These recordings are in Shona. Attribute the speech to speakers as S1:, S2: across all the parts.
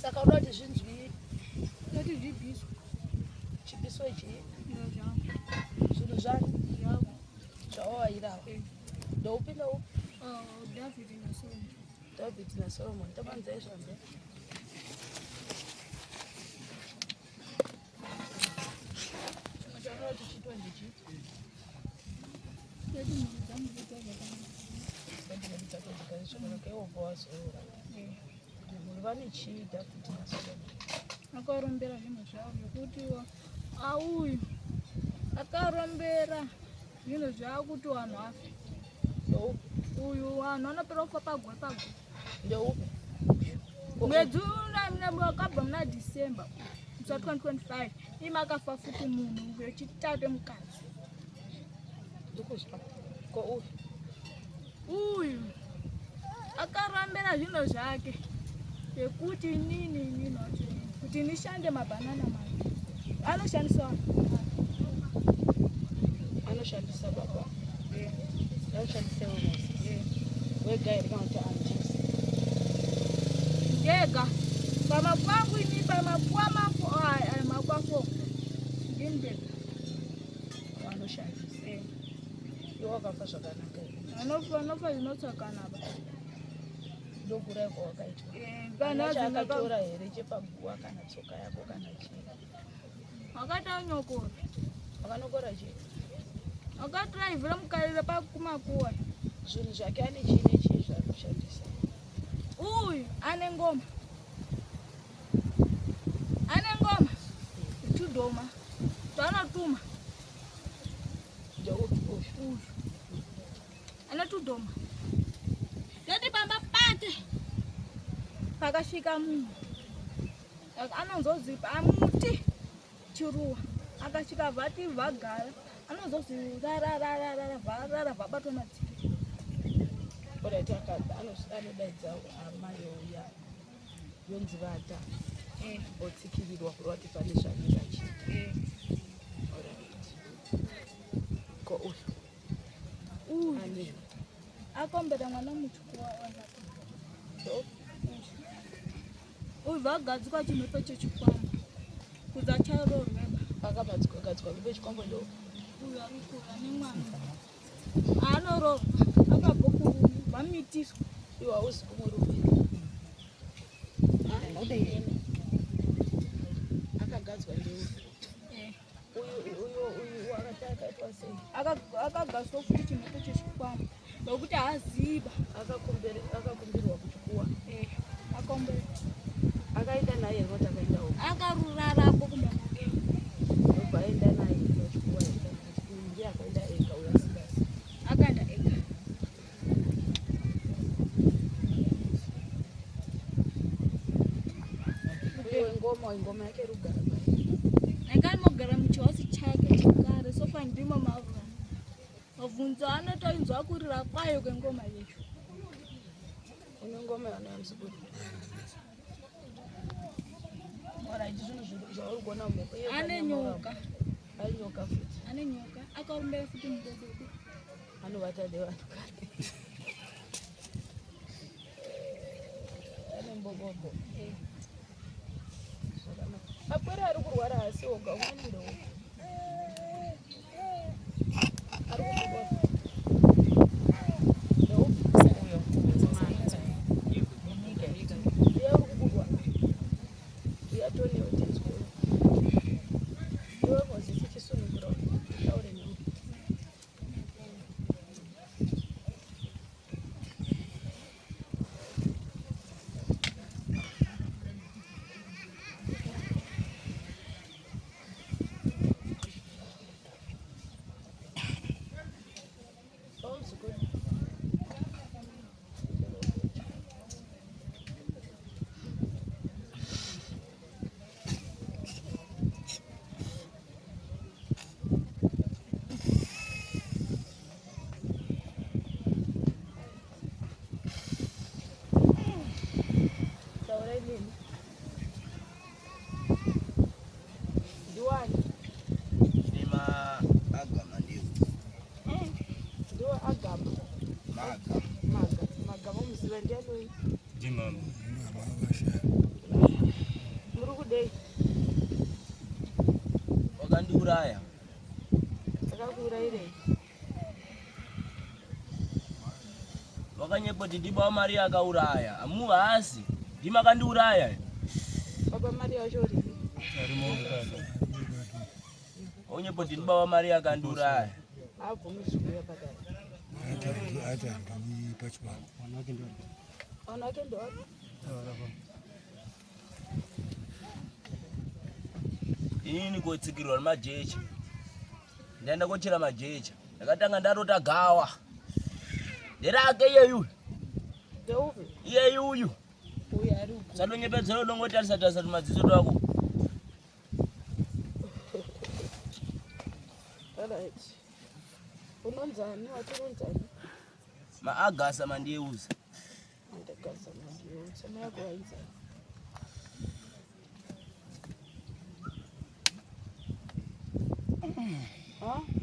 S1: Saka unoti zvinzvi unoti zvibiso chibiso ichi zvinhu zvani zvawawairawo ndoupi noupi David na Solomon tamanza izvambe chinotaura kuti chiitwa ndechiti ndikaiwobowazoora munhu vane chii David na Solomon
S2: akarombera zvinhu zvavo zvekuti auyu akarombera zvinhu zvavo kuti vanhu vafe. Uyu vanhu vanopera kufa pagore
S1: ndeupi
S2: mwedzi wakabva muna December 2025 ima akafa futi munhu wechitatu mukadzi
S1: ndikuzva ko
S2: uyu akarambira zvinhu zvake zvekuti nini kuti nishande mabhanana make anoshandisa
S1: baba anoshandisa wega here kana kuti anjisi
S2: ndega pamakwangu ini pamakwafo ndindega
S1: vanoshandisa iwo wakafa zvakanaka
S2: anofa zvinotsvakanaba
S1: ndokuraiko wakaitwa akatora here chepaguwa kana tsoka yako kana chii
S2: akaita nyokora
S1: akanokora chii
S2: akatraivhira mukarire pakumakuwa
S1: zvinhu zvake ane chii nechii zvaanoshandisa
S2: uyu ane ngoma tudhoma twanotuma
S1: uyu
S2: ane tudhoma toti pamba pate pakasvika munhu anonzozipa amuti chiruwa akasvika vhati vhagara anozozi rarararara vabatwa madziri
S1: orati anodaidza hama youya yonzi vata otsikirirwa kurwa kuti pane zvanenge achiita ko uyu ane
S2: akombera mwana muchukuru uyu vagadzikwa chimhepo chechikwama kuti acharorweba
S1: akagadzikwa kupe chikwambo ndo
S2: uyu arikura nemwana aanororwa akabva mitiswa
S1: iwo hauzi kumurume akagadzwa ndeuyu akaitwa sei
S2: akagadzwa futi chimhepo chechikwama nokuti haaziba
S1: akakumbirwa kuchikuwa
S2: akombera
S1: akaenda naye roti akaendawo
S2: akarurarapo kumba make
S1: obva aenda naye kuchikuwa ndiye akaenda ega uyasikasi
S2: akaenda ega
S1: ngoma yake rugara
S2: akainogara muchihosi chake chakare sofa ndimo mavura mabvunzo anotoinzwa kurira kwayo kwengoma yecho
S1: une ngoma yanoyamzukuru oraiti zvinhu zvauri kuona mumhepo
S2: ane nyoka
S1: futi
S2: ane nyoka akarumbera futi mudododo
S1: anovata nevanhukare ane mbogogo apwere ari kurwara asi oga umanindo ari kubogogo Ndakakura ndiadoi.
S3: Ndimama.
S1: Muri kudei?
S3: Wakandiuraya.
S1: Ndakakuurairei?
S3: Wakanyepoti ndiba Maria akauraya. Amuhasi. Ndimakandiuraya.
S1: Baba Maria wacho uri?
S3: Onyepoti ndiba Maria akandiuraya.
S1: Abvumi zvikuya padare. Wanake ndowapi?
S3: Inini kotsikirwa nemajecha. Ndaenda kochera majecha. Ndakatanga ndarota gawa. Nderake iyeyu.
S1: Ndeupi?
S3: Iyeyuyu.
S1: Uyu ari uku.
S3: Sadonyepedzera udongotarisa tumadziso twako.
S1: Alright. Unonzani? Watinonzani?
S3: Maagasa mandiyeuza.
S1: Ndagasa mandiyeuza. Mayako wainzani?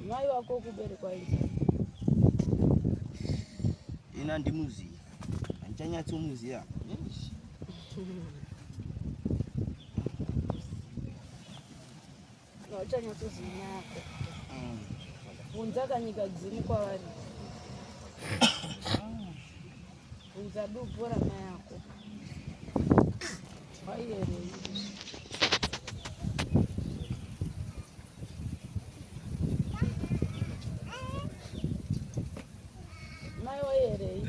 S1: Mai wako kuberekwa wainzani?
S3: Ina ndimuziya. Andichanyatsomuziya.
S1: Uchanyatsoziya yako. Bunza kanyika dzini kwavari. Bunza dupo rama yako. Waiyerei? Mai waiyerei?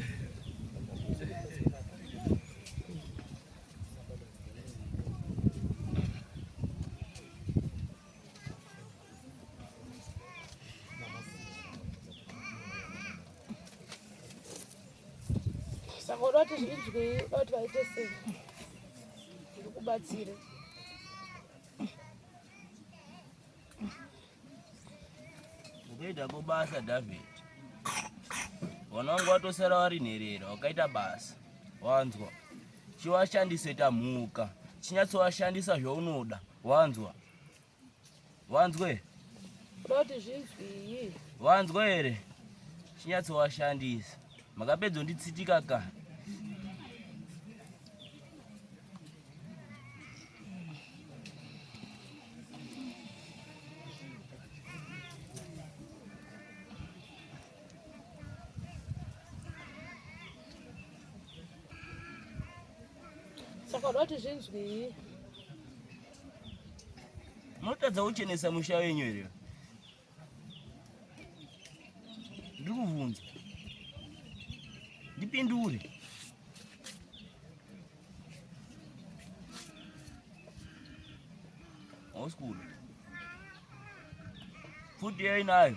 S1: Saka udati zvinzwi udati vaite sei? Ndikubatsire.
S3: Ukaita basa David. Wanangu watosara vari nherera wakaita basa. Wanzwa. Chiwashandise tamhuka. Chinyatsowashandisa zvaunoda. Wanzwa. Wanzwe?
S1: Udati zvinzwi.
S3: Wanzwa here? Chinyatsowashandisa. Makapedza nditsitika kani.
S1: Saka udati zvinzwi.
S3: Munotadza kuchenesa musha wenyu here? Ndiri kuvunza. Ndipindure. Hauskuli. Futi yai nayo.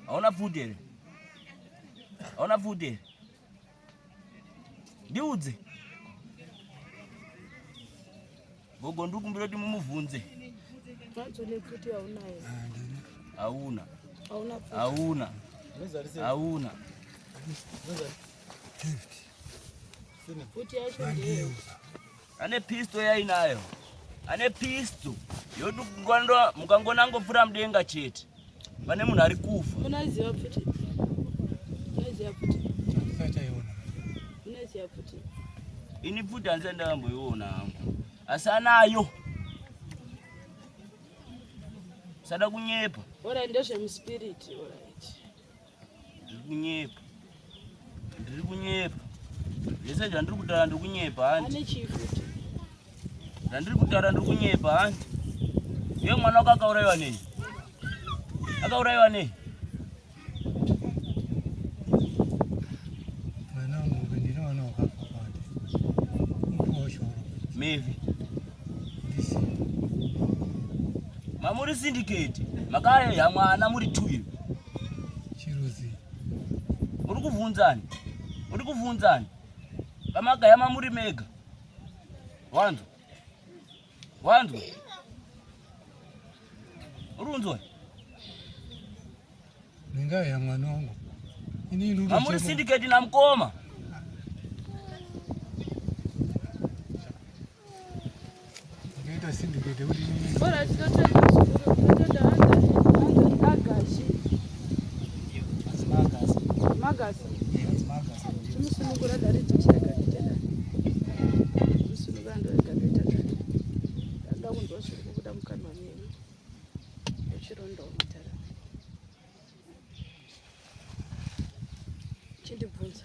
S3: Hauna futi here? Hauna futi here? Ndiudze. Gogo ndikumbira kuti mumuvhunze.
S1: Mwanzone futi haunayo?
S3: Hauna.
S1: Hauna futi?
S3: Hauna. Hauna.
S1: Futi yacho ndiyo.
S3: Ane pisto yainayo. Ane pisto. Yodu mukangonangofura mudenga chete. Pane munhu ari kufa.
S1: Unoziva futi? Unoziva futi? Unoziva futi?
S3: Ini futi handisati ndakamboiona hangu. Asi anayo. Sada kunyepa.
S1: Ora ndezvemuspirit, alright.
S3: Ndiri kunyepa. Zvese zvandiri kutaura ndiri kunyepa handi.
S1: Ane chii futi?
S3: Zvandiri kutaura ndiri kunyepa handi. Iye mwana wako akaurayiwa nei? Akaurayiwa nei? Mevi. Mamuri syndicate. Makaya mwana muri 2.
S4: Chiruzi.
S3: Muri kuvunzani? Muri kuvunzani? Kamagaya mamuri mega. Wanzwa. Wanzwa. Urunzwa.
S4: Ningaya mwana wangu. Ini nuru.
S3: Mamuri syndicate na mkoma.
S4: Ningaya syndicate uri nini?
S1: Ora tinotenda agashi. Magasi. Chimusunungura dari chirondawo matara chindibvunza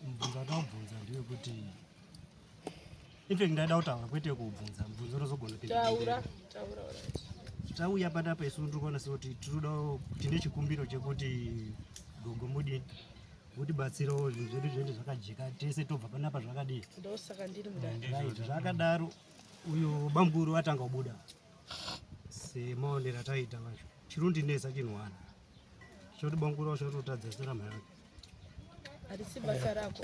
S5: mubvunzo ataubvunza ndiwe kuti infect ndaida kutaura kwete kubvunza mubvunzo rozogona
S1: taura
S5: tauya panapa isu tikuona sekuti tinoda tine chikumbiro chekuti gogo mutibatsirawo zvinhu zvedu zvinenge zvakajeka tese tobva panapa zvakadii
S1: ndosaka ndiri mudani
S5: zvakadaro uyo bamguru atanga kubuda semaonero ataita vacho chirundinesa chinhwana choti bamguru wacho atotadza zita ramai yake
S1: harisi basa rako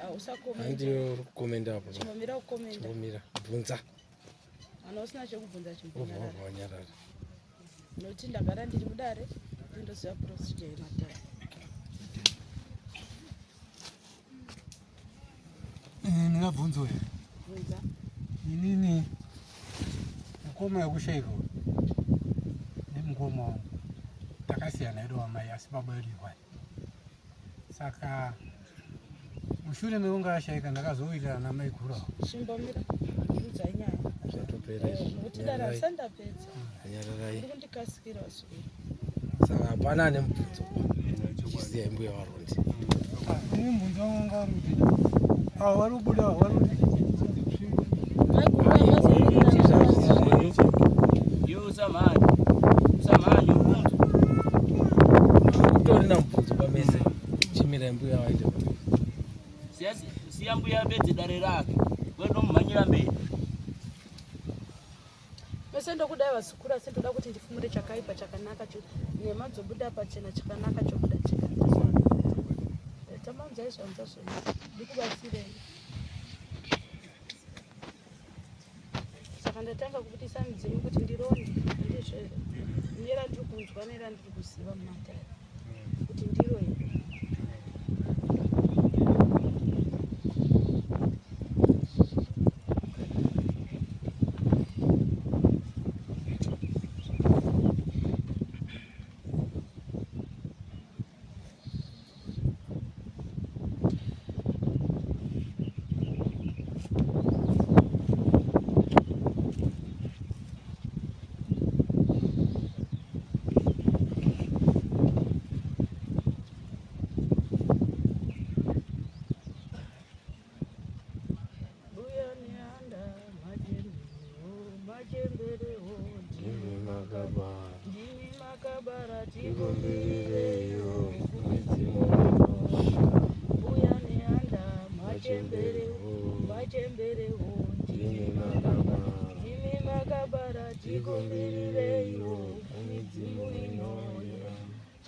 S6: hausakomenda apo
S1: chimomira kukomenda
S6: chimomira bvunza
S1: ana usina chekubvunza chimbonyarara nokuti ndagara ndiri mudare ndindoziva procedure yematara
S4: ndingabvunzo here
S1: bvunza
S4: inini mukoma wekushayiko nemukoma wangu takasiyana edu wamai asi baba edu iwai saka mushure mekunge ashayika ndakazoita namai gurawo
S1: chimbomira bvunzai nyaya nokuti dare hasandapedza uri kundikasikira wasuvira
S6: saka hapana ane mubvunzo chiziyai mbuya warundi
S4: ini mbunzo wangu ngaruti wari kubuda waruti
S3: usamhanyi ubuntu
S6: utorina mubvunzo pamese chimirai mbuya waite
S3: siya mbuya apedze dare rake wendomumhanyira mberi
S1: mese ndokudai vasukura sendoda kuti ndifumure chakaipa chakanaka nyema dzobuda pachena chakanaka chobuda chikatamanzai zvanza zvona ndikubatsirei saka ndatanga kubudisa midziyo kuti ndironde ndizvere nera ndiri kunzwa nera ndiri kuziva mumatare kuti ndiroi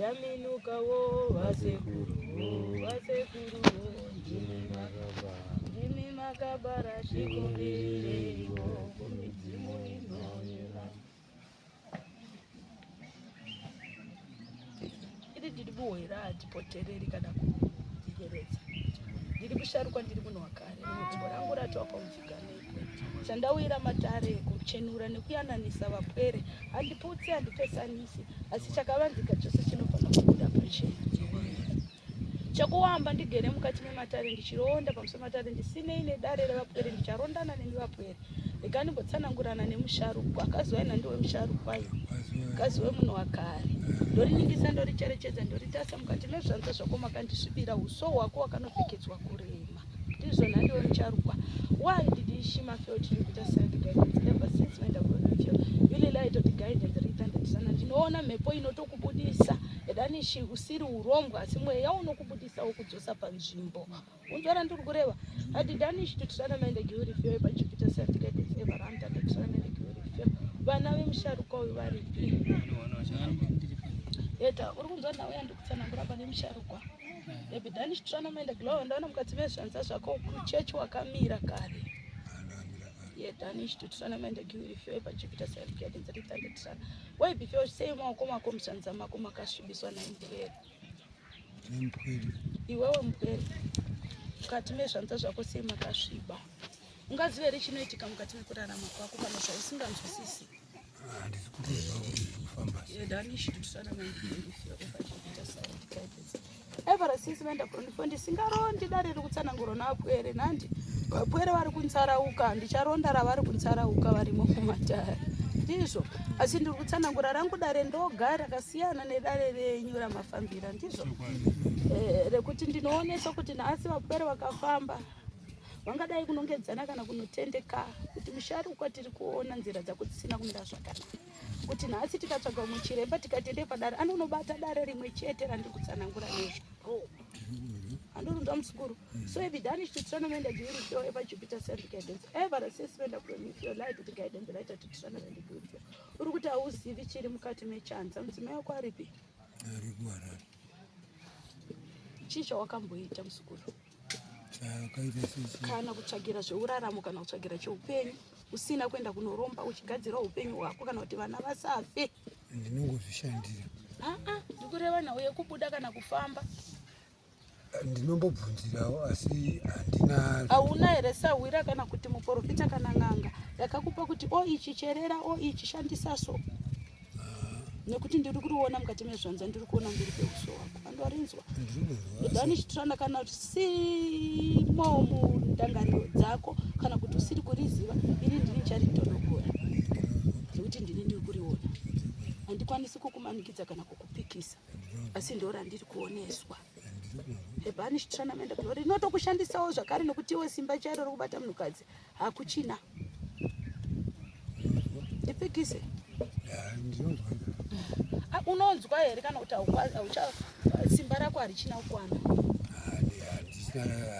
S1: jaminukawo vasekuru ndimi makabara chikumbirireyo kumidzimu inoyera iri ndiri buhwera hatipotereri kana kujeredza ndiri kusharuka ndiri munhu wakare mudzimbo rangu ratwapa mudziganekwe chandawira matare kuchenura nekuyananisa vapwere handiputsi handipesanisi asi chakavanzika chose chinofanira kubuda pachena chekuwamba ndigere mukati mematare ndichironda pamusoro matare ndisinei nedare revapwere ndicharondana nemi vapwere rega ndimbotsanangurana nemusharukwa akazi waina ndiwe musharukwa iyo akazi wemunhu wakare ndoriningisa ndoricherechedza ndoritasa mukati mezvanza zvako makandisvibira uso hwako wakanopfekedzwa kurema ndizvona ndiwe mucharukwa. Why did Shima fail to give us the guidance ever since when the God with you really lied to the guidance return the sana ndinoona mhepo inotokubudisa edanishi usiri urombwa asi mweya unokubudisa wokudzosa panzvimbo unzvara ndiri kureva ati danishi tutisana maende giurifyo pachipita sa guidance ever ranta tutisana maende giurifyo vana vemusharuka uyu varipi eta uri kunzwa nawe yandikutsanangura pane musharukwa ebidanishi tutisana maende glow ndaona mukati mezvanza zvako kuchechi wakamira kare yedanishi tutisana maende giurifyo pachipita sa guidance return the sana why before say maoko mako mushanza mako makasvibiswa naimupwere iwewe mupwere mukati mezvanza zvako sei makasviba ungazive richinoitika mukati mekurarama kwako kana zvausinganzwisisi yedanishi tutisana maende giurifyo pachipita sa guidance evara sisi vaenda pronifo ndisingarondi dare rikutsanangura navapwere nandi vapwere vari kunsarauka ndicharonda ravari kunsarauka varimo mumatare ndizvo asi ndiri kutsanangura rangu dare ndoga rakasiyana nedare renyu ramafambira ndizvo rekuti ndinoonesa kuti nhasi vapwere vakafamba vangadai kunongedzana kana kunotendeka kuti musharukwa tiri kuona nzira dzako dzisina kumira zvakanaka kuti nhasi tikatsvaga mumwe chiremba tikatende padare anonobata dare rimwe chete randiri kutsanangura nezvo andorunda musukuru so if done to tournament and you will ever Jupiter send guidance ever assessment of your light to guidance light to tournament and good uri kuti auzivi chiri mukati mechanza mudzimai wako aripi chii chawakamboita musukuru kana kutsvagira zveuraramo kana kutsvagira cheupenyu usina kuenda kunoromba uchigadzira upenyu hwako kana kuti vana vasafe
S4: ndinongozvishandira
S1: ndikureva nhau yekubuda kana kufamba
S4: ndinombobvunzirawo asi handina
S1: hauna here sawira kana kuti muprofita kana n'anga yakakupa kuti o ichi cherera o ichi shandisa so nekuti ndiri kuriona mukati mezvanza ndiri kuona mberi peuso wako andorinzwa dhani chitirana kana simo mundangariro dzako kana kuti usiri kuriziva ini ndini charitonogora nekuti ndini ndiri kuriona handikwanisi kukumanikidza kana kukupikisa asi ndora ndiri kuoneswa hebhani chitirana rinotokushandisawo zvakare nekuti iwe simba charo rokubata munhukadzi hakuchina ndipikise unonzwa here kana kuti simba rako harichina kukwana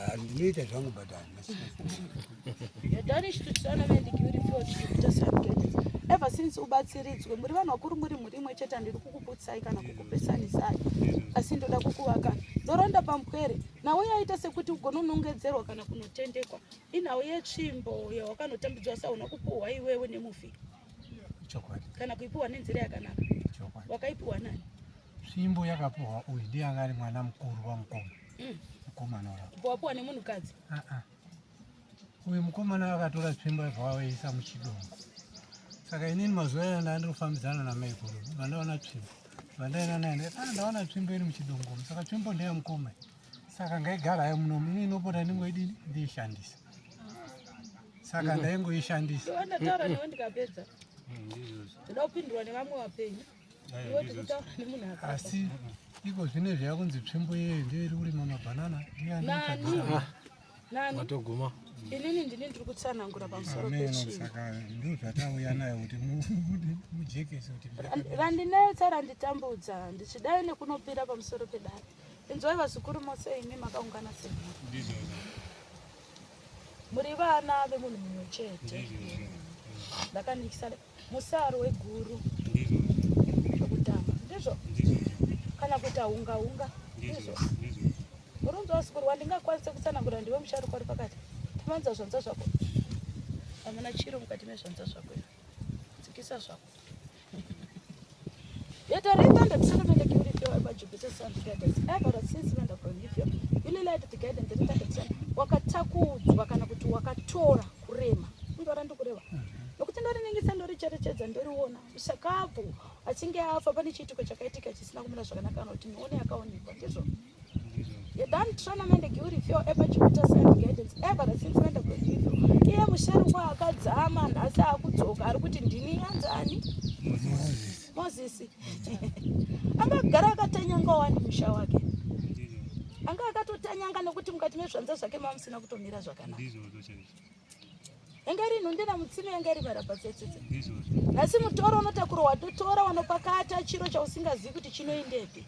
S4: handinoita zvangu but
S1: yadhani ever since ubatsiridzwe muri vanhu vakuru muri mhuri chete handiri kukuputsai kana kukupesanisai asi ndoda kukuvaka ndoronda pamupwere nawe yaita sekuti ugononongedzerwa kana kunotendekwa inhau yetsvimbo yawakanotambudzwa sauna kupuhwa iwewe nemufi kana kuipuhwa nenzira yakanaka wakaipuhwa nani
S4: tsvimbo yakapuhwa uyu ndiye anga ari mwana mukuru wamukoma mukomana wako
S1: wapuhwa nemunhukadzi
S4: uyu mukomana akatora tsvimbo yabva waisa muchidongo saka inini mazuva aya ndandiri kufambidzana namai guru vandaona tsvimbo vandaenda naye ndaona tsvimbo iri muchidongo saka tsvimbo ndeyamukoma saka ngaigara hayo munomu ini inopota ndingoidini ndiishandisa saka ndaingoishandisa
S1: ndataura newe ndikapedza ndoda kupindurwa nevamwe vapenyu iwe tikutaura nemunhu
S4: asi iko zvine zvayakunzi tsvimbo yeyo ndiyo iri kurima mabhanana
S1: nani
S6: matoguma
S1: inini ndini ndiri kutsanangura pamusoro pechinhu
S4: saka ndo zvatauya nayo kuti mujekese kuti
S1: randinetsa randitambudza ndichidai nekunopira pamusoro pedare inzwai vazukuru mose imi makaungana semhuri muri vana vemunhu mumwe chete ndakanikisa musaro weguru wekutamba ndizvo kana kuita unga ndizvo urunzwa vazukuru wandingakwanise kutsanangura ndiwe musharukwa ari pakati tamanza zvanza zvako hamuna chiro mukati mezvanza zvako dzikisa zvako yatareitanda tisanamende kiurifyo pajupiter sun guidance ever since menda pronifyo ililete tigidance ritandetsana wakatakudzwa kana kuti wakatora kurema ndora ndikureva nokuti ndoriningisa ndoricherechedza ndoriona usakapo achinge afa pane chiitiko chakaitika chisina kumira zvakanaka kana kuti nione yakaonekwa ndizvo yedani tournament giurifyo epajupiter sun guidance ever since menda pronifyo iye musharukwa akadzama nhasi akudzoka ari kuti ndini yanzani Moses angagara akatanyanga wani musha wake anga akatotanyanga nekuti mukati mezvanza zvake mamusina kutomira zvakanaka engari nhundina mutsime engari marapatsetsetse asi mutoro unotakura watotora wanopakata chiro chausingazivi kuti chinoendepi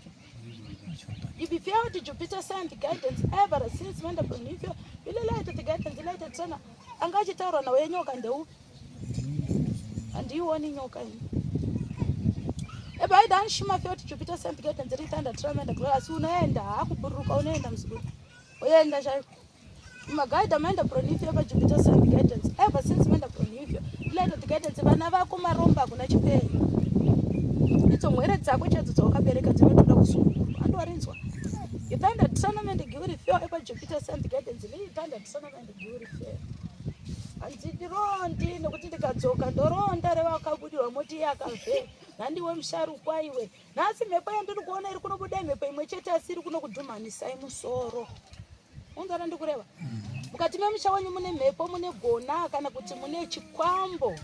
S1: if you fail to Jupiter sun guidance ever since menda pronifyo ilelaita the guidance laita tsana anga achitaura nawe nyoka ndeu andiioni nyoka ini eba aida nshima fyoti Jupiter sun guidance ritanda tournament class unoenda hakuburuka unoenda mzukuru unoenda chai magaida menda pronifyo pa Jupiter sun guidance ever since menda pronifyo laita the guidance vana vako maromba kuna chipei itso mwere dzako chedzo dzawakabereka dzinotoda kusungurwa andorinzwa itanda tournament giurifyo pa Jupiter sun guidance itanda tournament giurifyo andirondi nekuti ndikadzoka ndoronda revakabudirwa moti yakave Nandiwe musharukwa iwe. Nhasi mhepo yandiri kuona iri kunobuda mhepo imwe chete asi iri kuno kudhumanisai musoro. Unzana ndikureva? Mukati memusha wenyu mune mhepo, mune gona kana kuti mune chikwambo.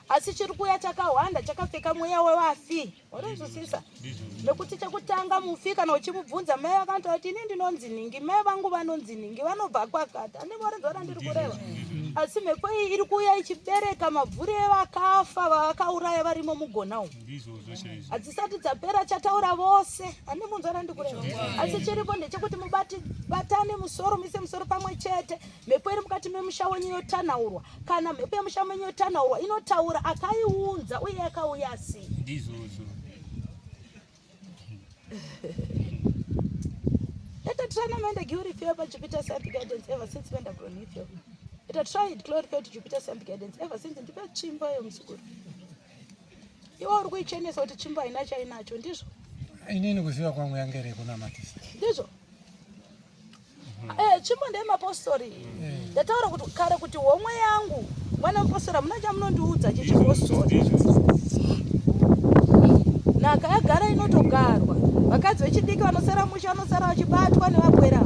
S1: Asi chiri kuya chakawanda chakapfeka mweya wevafi. Warizwisisa? Nekuti chekutanga mufi kana uchimubvunza mai akati kuti ini ndinonzi Ningi, mai vangu vanonzi Ningi, vanobva kwakati. Andivoridzora ndiri kureva. Asi mhepo iyi iri kuya ichibereka mabvuri evakafa vakauraya varimo mugona umu. Adzisati dzapera chataura vose. Andivunzora ndiri kureva. Asi chiripo ndechekuti batane musoro, mise musoro pamwe chete. Mhepo iri mukati memusha wenyu yotanaurwa. Kana mhepo yemusha wenyu yotanaurwa inotaura akaiunza uye akauya sei. Let us try to glorify Jupiter Scientific Guidance ever since when I've grown with you. Let us try to glorify Jupiter Scientific Guidance ever since the chimba yomusukuru. You are going to change what chimba inacho ndizvo.
S4: Inini kuziva kwangu yangere kuna matisi.
S1: Ndizvo. Chimba ndema apostori. Ndataura kuti kare kuti homwe yangu mwana apostora munacha munondiudza chichipostori. Naka yagara inotogarwa. Vakadzi vechidiki vanosara musha vanosara vachibatwa nevapwera.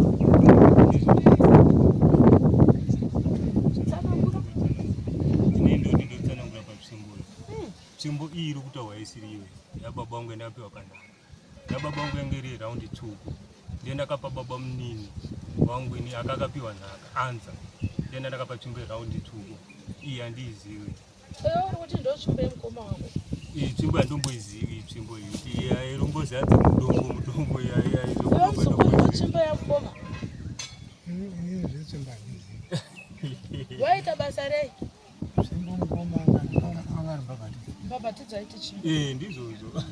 S7: Chimbo iyi iri kutaurwa isiri iwe. Yababa wangu ndapewa kanda. Yababa wangu yangeri raundi 2. Ndiye ndakapa baba munini wangu ini akakapiwa nhaka anza. Ndiye ndakapa chimbo raundi 2. Iyi handiziwe.
S1: Uri kuti ndo chimbo yemukoma wako.
S7: Chimbo yandomboizivi chimbo iyi. Irombozi hadza mudombo iya.
S1: Iwe msukuru chimbo yemukoma.
S4: Inini zvechimba ndizi.
S1: Waita basa rei?
S4: Chimbo mukoma angari babati.
S1: Babati dzaiti chimbo.
S7: Ndizozo.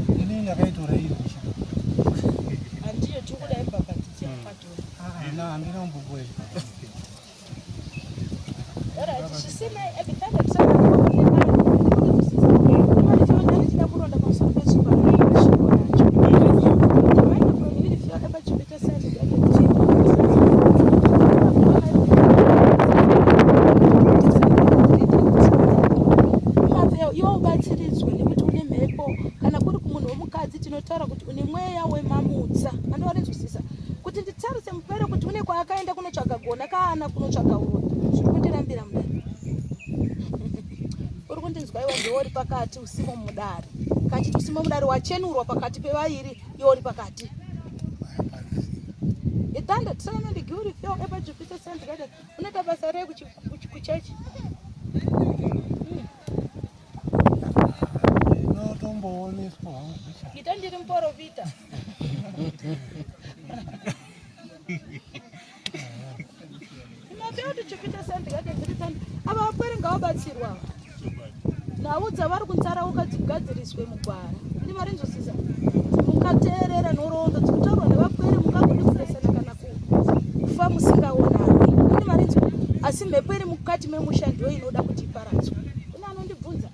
S4: Inini ndakaitora iri musha.
S1: Andiyo tikudai babati dzakwatora.
S4: Handina umbukweli.
S1: Alright, chisina ebitanda tsana tinotaura kuti une mweya wemamutsa. Andoridzwisisa kuti nditarise mupere kuti une kwaakaenda kunotsvaga gona kana kunotsvaga urota. Zviri kundirambira mudari. Uri kundinzwa iwe ndiwe uri pakati usimo mudari. Kachiti usimo mudari wachenurwa pakati pevairi iwe uri pakati. Itanda tsana ndiglorify eba Jupiter Scientific Guidance. Unoita basa rei kuchechi?
S4: Notomboonesa hangu.
S1: Ita ndiri muprofita. Imapeuti Jupiter Scientific Guidance ndiri ava vapwere ngavabatsirwa. Naudza vari kutsarauka dzigadziriswe mugwara. Ndimarinzwisisa. Mukateerera nhoroondo dzikutaurwa nevapwere mungagoni kupesana kana kufa musingaonani. Ndimarinzwa. Asi mhepo iri mukati memusha ndiyo inoda kuti iparadzwe. Kune anondibvunza.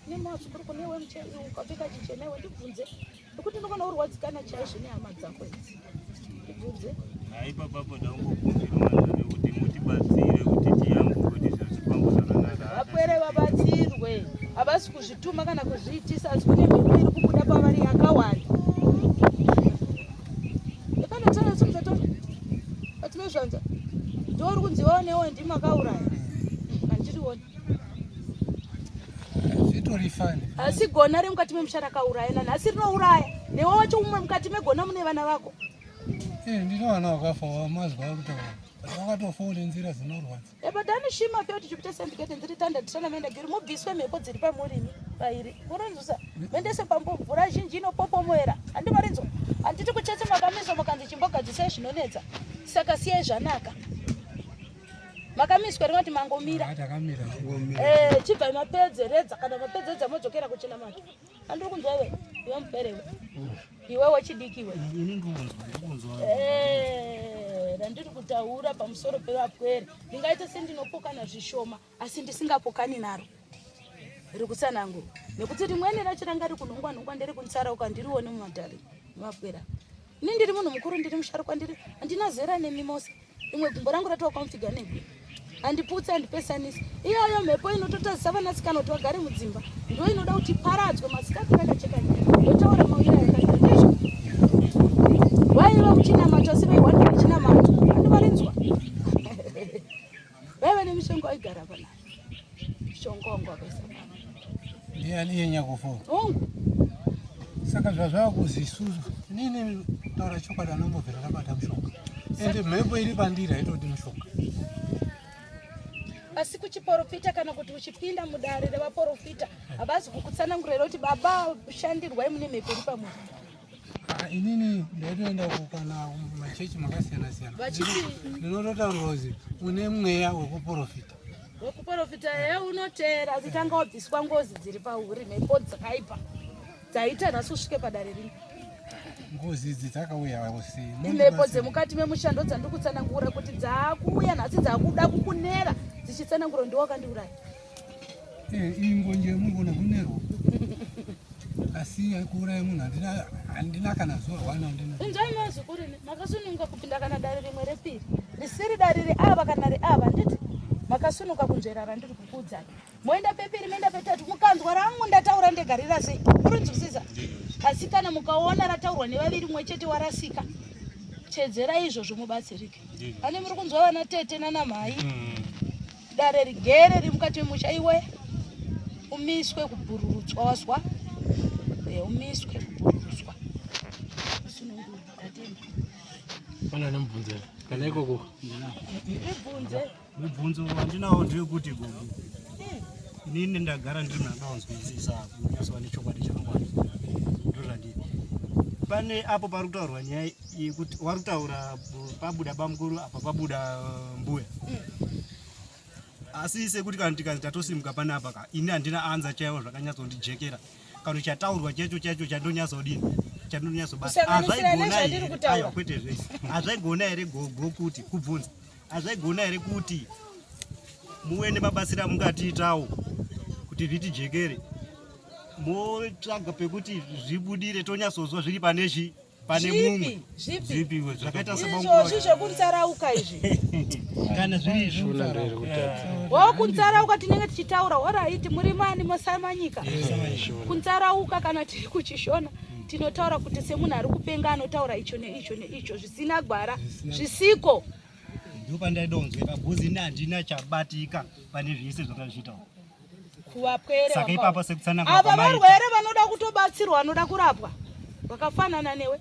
S1: Nemazukuru kunewe ukapfeka chichenewe ndibvunze. Nekuti ndinokona urwadzikana chaizvo nehama dzako idzi. Ndibvunze.
S7: Haipa papo ndaungokumbira mwazvare kuti mutibatsire kuti tiyambuke kuti zvachifamba zvakanaka.
S1: Vapwere vabatsirwe. Havasi kuzvituma kana kuzviitisa asi kune mhepo iri kubuda pavari yakawanda. Yakana tsana simuzatoa. Atinozvanza. Ndiori kunzivawo newe ndimakauraya. Handirioni.
S4: Zvitorifani.
S1: Asi gona riri mukati memusha rakauraya nhasi rinouraya. Newe wacho umwe mukati megona mune vana vako.
S4: Ndino vana vakafa wamazwa kutaura. Wakatofa une nzira dzinorwadza.
S1: Ebadani shima peuti Jupiter Scientific Guidance ndiri tanda tsana menda giri mubviswe mhepo dziri pamurimi pairi. Murinzwa. Mendese pambo mvura zhinji inopopomoera. Handimarinzwa. Handiti kucheche makamiso mukanzi chimbogadzisai zvinonetsa. Saka siyai zvanaka. Makamiswa rinoti mangomira.
S4: Takamira.
S1: Chibva mapedzeredza kana mapedzeredza modzokera kuchina mato. Andiri kunzwa iwe. Iwe muperewe. Iwe wechidiki iwe.
S5: Ini ndinonzwa.
S1: Ndiri kutaura pamusoro pevapwere. Ndingaita sendinopokana zvishoma asi ndisingapokani naro. Riri kutsanangura. Nekuti rimweni racho ranga riri kunhongwa ndiri kuntsarauka ndirione mumadhari. Vapwera. ini ndiri munhu mukuru, ndiri musharukwa, handina zera nemi mose. Imwe gumbo rangu ratowakamufigwa negwe, handiputsi handipesanisi. Iyoyo mhepo inototadzisa vanasikana kuti vagare mudzimba ndo inoda kuti paradzwe. Masikati vakacheka nyaya yotaura mawira yakazvo vaiva muchinamato asi vaihwanda vachinamato handivarinzwa vaiva nemishonga vaigara pana mishonga wangu wakaisa
S4: ndiani yenyakufora
S1: ongu.
S4: saka zvazvava kuzi isusu nini taura chokwadi anombobvira rabata mushonga ende mhepo iri pandiri haitodi mushonga.
S1: Asi kuchiprofita kana kuti uchipinda mudare revaprofita havazi kukutsanangurira kuti baba shandirwai mune mhepo iri pamunhu.
S4: Inini ndaitoenda kana machechi makasiyana siyana ndinototaurirwa kuzi une mweya wekuprofita.
S1: Wekuprofita eya unoteera uchitanga wabviswa ngozi dziri pauri, mhepo dzakaipa dzaita nhasi usvike padare rino.
S4: Ngozi idzi dzakauya sei?
S1: Mhepo dzemukati memushando dzandiri kutsanangura kuti dzaakuuya nhasi dzaakuda kukunera dzichitsanangura ndiwo wakandiuraya.
S4: Ingonje mungona kunerwa asi kuuraya munhu handina kana zuva wana
S1: inzwai mazikurini makasununga kupinda kana dare rimwe repiri risiri dare reava kana reava nditi makasunuka kunzvera randiri kukuudzai. Moenda pepiri moenda petatu mukanzwa rangu ndataura ndegarira sei murinzwisisa. Asi kana mukaona rataurwa nevaviri mumwe chete warasika chedzerai izvozvo mubatsirike. Ane muri kunzwa vana tete nanamhai dare rigere riri mukati memusha iwe umiswe kubhururutswa wazwa umiswe kubhururutswa
S6: pana nemubvunzo kana ikoko
S5: mibvunzo wandinawo ndeyekuti gogo inini ndagara ndiri mnadaonzwisisa kunyaswa nechokwadi chakangwana ndozvandiri pane apo pari kutaurwa nyaya yekuti wari kutaura pabuda bamukuru apa pabuda mbuya asi sekuti kana tikazi tatosimuka panapa ka ini handina anza chaiwo zvakanyatsondijekera kana chataurwa chacho chandonyatsodini chandonyatsobasa aiwa kwete zvese hazvaigona here gogo kuti kubvunza hazvaigona here kuti muwe nemabasira mungatiitawo kuti zvitijekere motsvaga pekuti zvibudire tonyatsozwa zviri panechi pane mumwe
S1: zvipi
S5: zvakaita
S1: izvozvi zvokunzarauka izvi
S5: kana zviri izvo
S1: wakunzarauka tinenge tichitaura oraiti muri mani mosamanyika kunzarauka kana tiri kuchishona tinotaura kuti semunhu ari kupenga anotaura icho neicho neicho zvisina gwara zvisiko.
S5: Ndo pandaidonzwera bhuzi ine handina chabatika pane zvese zvakazvitaura
S1: kuvapwere
S5: saka ipapo sekutsanangura
S1: apa varwere vanoda kutobatsirwa vanoda kurapwa vakafanana newe.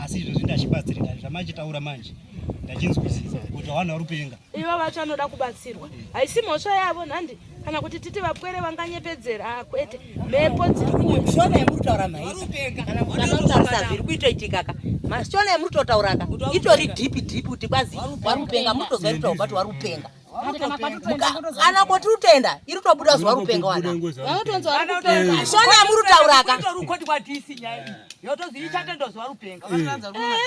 S5: Asi izvo zvindachibatsirika zvamachitaura manje ndachinzwisisa kuti hawana rupenga
S1: ivo vacho vanoda kubatsirwa haisi mhosva yavo nhandi kana kuti titi vapwere vanganyepedzera kwete mhepo dziri kuuya
S8: shona yemuritaura maika kana mukatarisa zviri kuitoitikaka mashona yemuritotauraka itori dhipi kuti kwazi warupenga mutozwa ritaura bati warupenga kana kuti utenda iri tobuda zuva rupenga wana
S1: vanotonzwa warupenga
S8: shona yemuritauraka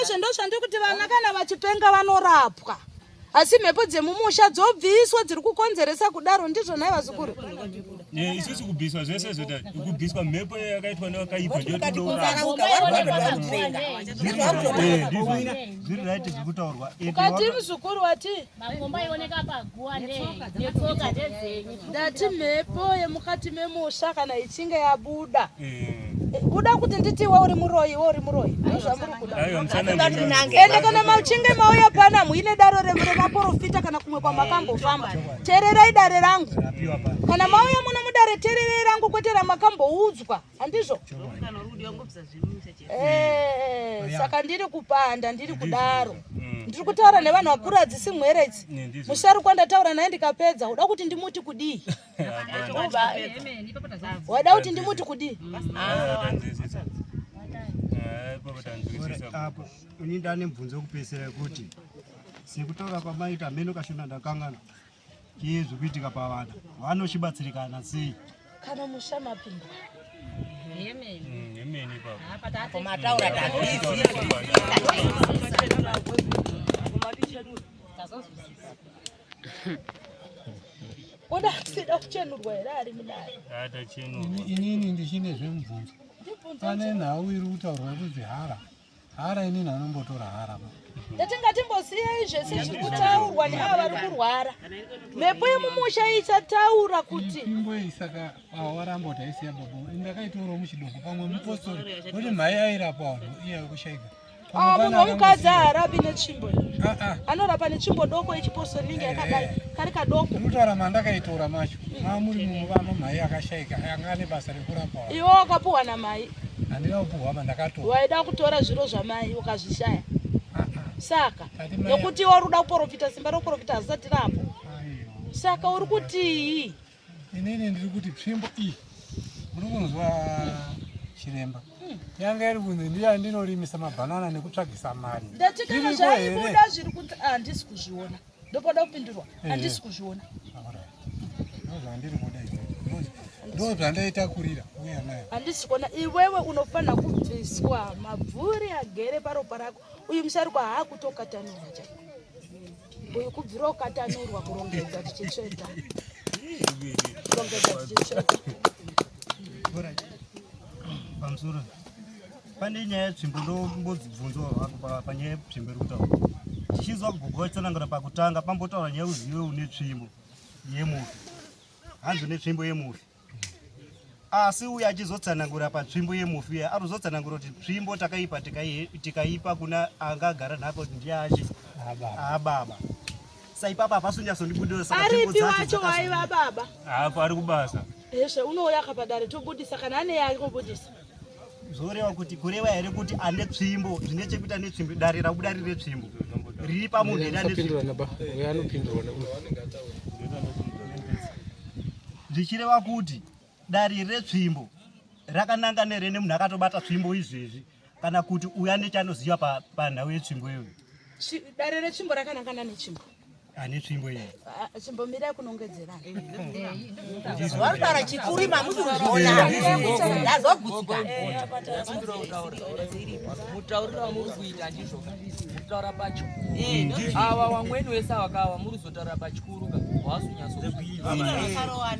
S1: izvo ndo zvandiri kuti vana kana vachipenga vanorapwa asi mhepo dzemumusha dzobviswa dziri kukonzeresa kudaro ndizvo nai vazukuru.
S7: Isusu kubviswa zvese zvota kubviswa mhepo yakaitwa nevakaipa
S5: zviri raiti zvikutaurwa
S1: ukati muzukuru wati
S2: makomba ioneka paguwa netsoka ndedzenyu
S1: ndati mhepo yemukati memusha kana ichinge yabuda uda kuti nditi iwe uri muroyi ndozvamuri kuda ende kana machinge mauya pana muine daro remaprofita kana kumwe kwamakambofamba teererai dare rangu kana mauya muno mudare teererai rangu kwete ramakamboudzwa handizvo. Saka ndiri kupanda ndiri kudaro ndiri kutaura nevanhu vakuru hadzisi mwere idzi musharukwa ndataura naye ndikapedza uda kuti ndimuti kudii wada kuti ndimuti kudii
S5: apo ini ndane mubvunzo wekupedzisira yekuti sekutaura kwamaita meno kashona ndakangana chiyezvi kuitika pavana vanochibatsirikana sei
S1: kana musha mapindwa
S7: yemeni
S8: apo mataura tatizi
S1: oda sida kuchenurwa here ari mudare
S4: inini ndichine zvemubvunzo pane nhau iri kutaurwa kuti hara hara inini anombotora hara
S1: ndatingatimbosiyai zvese zviri kutaurwa neava vari kurwara. Mhepo yemumusha isataura kuti
S4: imbo isaka warambo taisiya baba ndakaitoro muchidoko pamwe mupostori kuti mhai airapa vanhu iye kushaika
S1: munhu womukadzi haarapi netsvimbo anorapa netsvimbo doko yechipostori inenge yakadai kari kadoko.
S4: ndinotaura mandakaitora macho mamuri mumuvano mhai akashaika anga ane basa rekurapa vanhu.
S1: Iwe wakapuhwa namai?
S4: handina kupuhwa mandakatora.
S1: Waida kutora zviro zvamai ukazvishaya saka nokuti wari uda kuprofita simba rokuprofita hazisati rapo saka uri kutii?
S4: inini ndiri kuti tsvimbo iyi muri kunzwa chiremba yanga iri kunzi ndiya ndinorimisa mabhanana nekutsvagisa mari.
S1: Ndati kana zvaibuda zviri kuti handisi kuzviona ndopoda kupindurwa handisi kuzviona
S4: ndozvandiri kuda ndozvandaitakurira uya nayo
S1: handisi kuona. Iwewe unofanira kubviswa mabvuri agere paropa rako. Uyu musharukwa haakutokatanurwa chaiko. Uyu kubvira ukatanurwa kurongedza tichitsveta
S5: pamusoro pane nyaya yetsvimbo ndombodzibvunzwa panyaya yetsvimbo iri kutaura tichizwa gogo vachitsanangana pakutanga pambotaura nyaya uzive une tsvimbo yemufi hanzi une tsvimbo yemufi asi uye achizotsanangura patsvimbo yemufi iya arikuzotsanangura kuti tsvimbo takaipa tikaipa kuna angagara napo kuti ndiyache ababa saipapa hapasonyasondibudira saka
S1: aripi wacho waiva baba
S7: apa ari kubasa
S1: eshe unouya akapadare tobudisa kana ane yakobudisa
S5: zoreva kuti kureva here kuti ane tsvimbo zvine chekuita netsvimbo dare rabuda rine tsvimbo riri pamunhu ere ane tsvimbo zvichireva kuti dare retsvimbo rakananga nerene munhu akatobata tsvimbo izvezvi kana kuti uya nechanoziva panhau yetsvimbo iyoyo.
S1: Dare retsvimbo rakanangana netsvimbo
S5: ane tsvimbo iyi
S1: tsvimbo mirai kunongedzerana
S8: varutaura chikurima muchizviona ndazogutsuka
S9: mutaurira wamuri kuita ndizvo mutaura pacho ava wamweni wese avakawa muri kuzotaura pachikuruka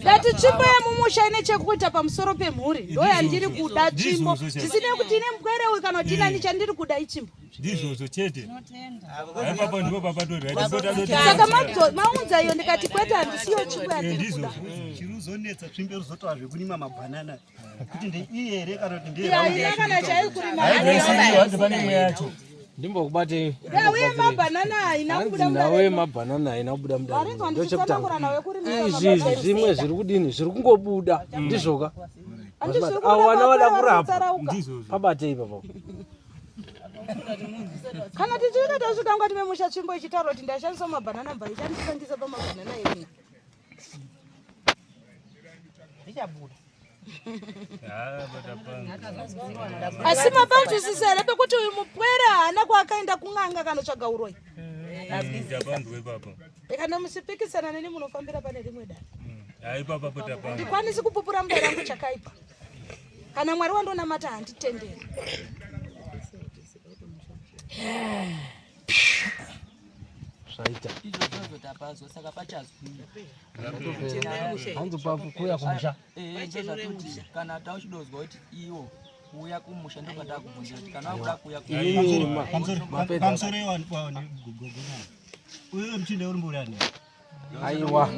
S1: dati tsvimbo yemumusha ine chekuita pamusoro pemhuri ndo yandiri kuda tsvimbo zvisinei kuti ine mukwerewe kana kuti inani chandiri kuda itsvimbo
S7: ndizvozvo chete aipapa ndipo
S1: saka maunza iyo ndikati kwete handisiyo tsvimbo yandiri
S5: chiruzonetsa tsvimbo ruzotaura zvekurima mabhanana kuti ndeiye here kana kuti
S1: ndeiya kana chaikurima
S6: yacho ndimbokubatei
S1: uye mabhanana haina kubuda
S6: nawe mabhanana haina kubuda mudare izvi zvimwe zviri kudini zviri kungobuda ndizvoka wana wada kurapa pabatei papa
S1: kana tichika tasvika ngati memusha tsvimbo ichitaura kuti ndashandisa mabhanana mba ichandishandisa pamabhanana edu
S8: zvichabuda
S1: asi mapazvisisa here pekuti uyu mupwere haana kwaakaenda kun'anga kanotsvaga uroi kana musipikisana neni munofambira pane rimwe dare ndikwanisi kupupura mudai rangu chakaipa kana mwari wandonamata handitenderi
S6: zvaita
S9: saka pachazwi
S6: hanzi pakuya kumusha
S9: kana tauchidozwa kuti iwo uya kumusha ndipo patakubvunza kuti kana wakuda kuya
S5: pamusoro iwanikwawo uyo mchinde uri mburani
S6: aiwa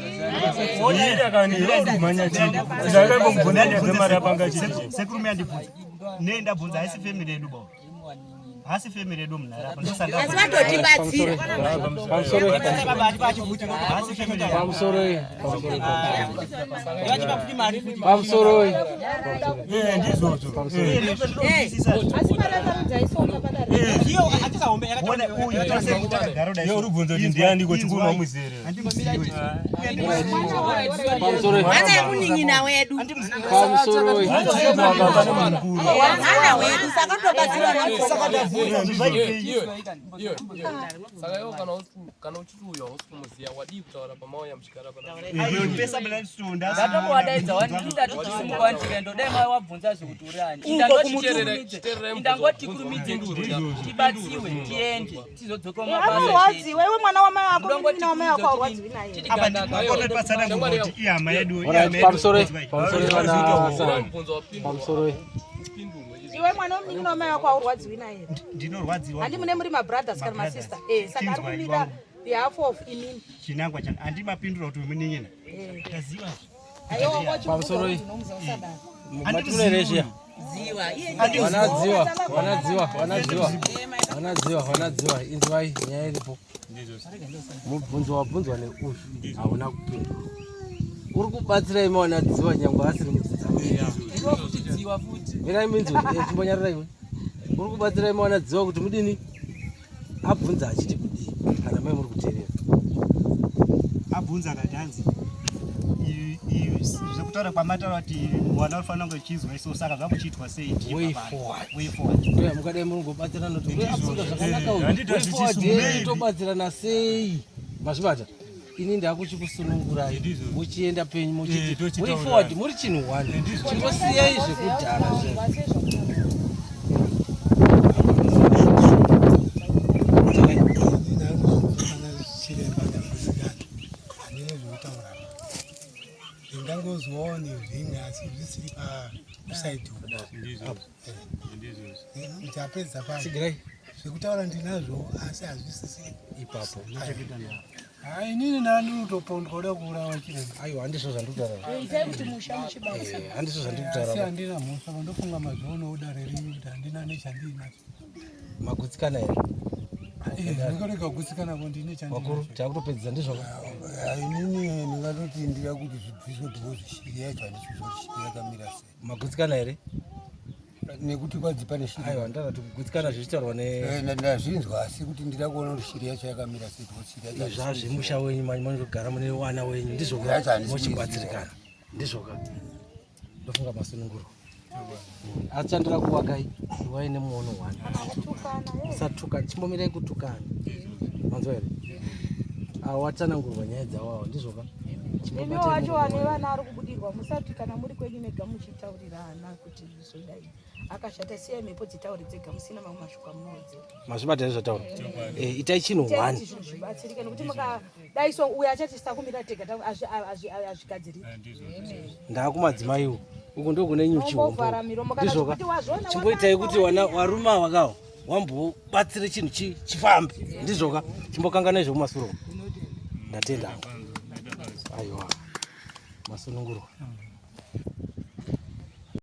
S7: oita kani manya chini ndakambobvunza ndemari yapanga chini
S5: sekurume andibvunza nendabvunza haisi family yedu baba hasi family yedu mnarapa ndosanga
S8: asi vatotibatsira
S6: pamusoro
S7: ndizvozvo uri bvunza kuti ndianiko chikuruma muzere
S8: mwana yemunin'ina wedu
S6: pamusoro
S8: mwana wedu saka tobatsira
S10: saka iwo kana uchituya usikumuziya wadii kutaura pamauya mchikara
S9: ndatombowadaidza wandidatotisimuka wandikaendo dai mai wabvunza zvekuti uri ani indangoti kurumidze tibatsiwe tiende tizodzoka
S1: mumabasa iwe mwana wamai wako munina wamai wako aurwadziwi naye
S6: pamusoro
S1: iwe iwe mwana womningi nomai wako aurwadziwi naye
S5: ndinorwadziwa
S1: handi mune muri mabrothers kana masister saka ari kumira the half of inini
S5: chinangwa chana handi mapindura kuti munin'ina taziva
S6: pamusoro iyi matureresha wanadziwa inzwai nyaya iripo mubvunzo wabvunzwa neuyu hauna kupinda uri kubatsira ime wanadziwa nyangwe asiri mudzidzamirai minzwi chimbonyarira iwe uri kubatsira ime wanadziwa kuti mudini abvunza achiti kudii kana mai muri kuteerera
S5: abvunza akati hanzi zvekutaura kwamataura kuti mwana unofanira kunge uchizwa iso saka zvakuchiitwa sei
S6: mukadai muri kungobatsirana kuti apfuka zvakanaka tobatsirana sei mazvibata ini ndakuchikusunungurai muchienda penyu muchiti way forward muri chinhu one chingosiyai zvekudhara
S4: ndangozwawo nezvimwe asi zvisiri pasaidi ndapedza pasigirai zvekutaura ndinazvo asi hazvisisiri
S6: ipapo
S4: hai inini nandinotopwa ndikoda kuurawa chiremba
S6: aiwa handizvo zvandikutauraasi
S4: handina mhosva vandofunga mazvono udare rinyu kuti handina nechandinacho
S6: magutsikana here
S4: ndikarega kugutsikana ndine
S6: chandivakuru takutopedzisa ndizvoka
S4: inini ndingatoti ndira kuti zvibviswe ndivozvishiri yacho handisizvozvishiri yakamira sei
S6: magutsikana here
S4: nekuti kwadzi pane shiri
S6: aiwa ndakati kugutsikana zvichitaurwa
S4: ndazvinzwa asi kuti ndira kuona kuti shiri yacho yakamira sei
S6: zvazvemusha wenyu manogara mune wana wenyu ndizvoka mochibatsirikana ndizvoka ndofunga masununguro achandira kuwakai waine muono one usatukana chimbomirai kutukana manzwa here watsanangurwa nyaya dzawawo ndizvoka
S1: imi wacho wane vana ari kubudirwa musati kana muri kwenyu mega muchitaurirana kuti zvodai akashata siya mhepo dzitauri dzega musina mamwe mashuka munodzi
S6: mazvibata nezvataura itai chinhu one
S1: zvibatsirike nekuti mukadaiso uyo achati sakumira tega azvigadziriri
S6: ndakumadzimaiwo uku ndokune nyuchiombo ndizvoka chimboitai kuti warume wakawo wambobatsire chinhu chifambe ndizvoka chimbokangana izvokumasuro ndatenda aiwa masunungurwa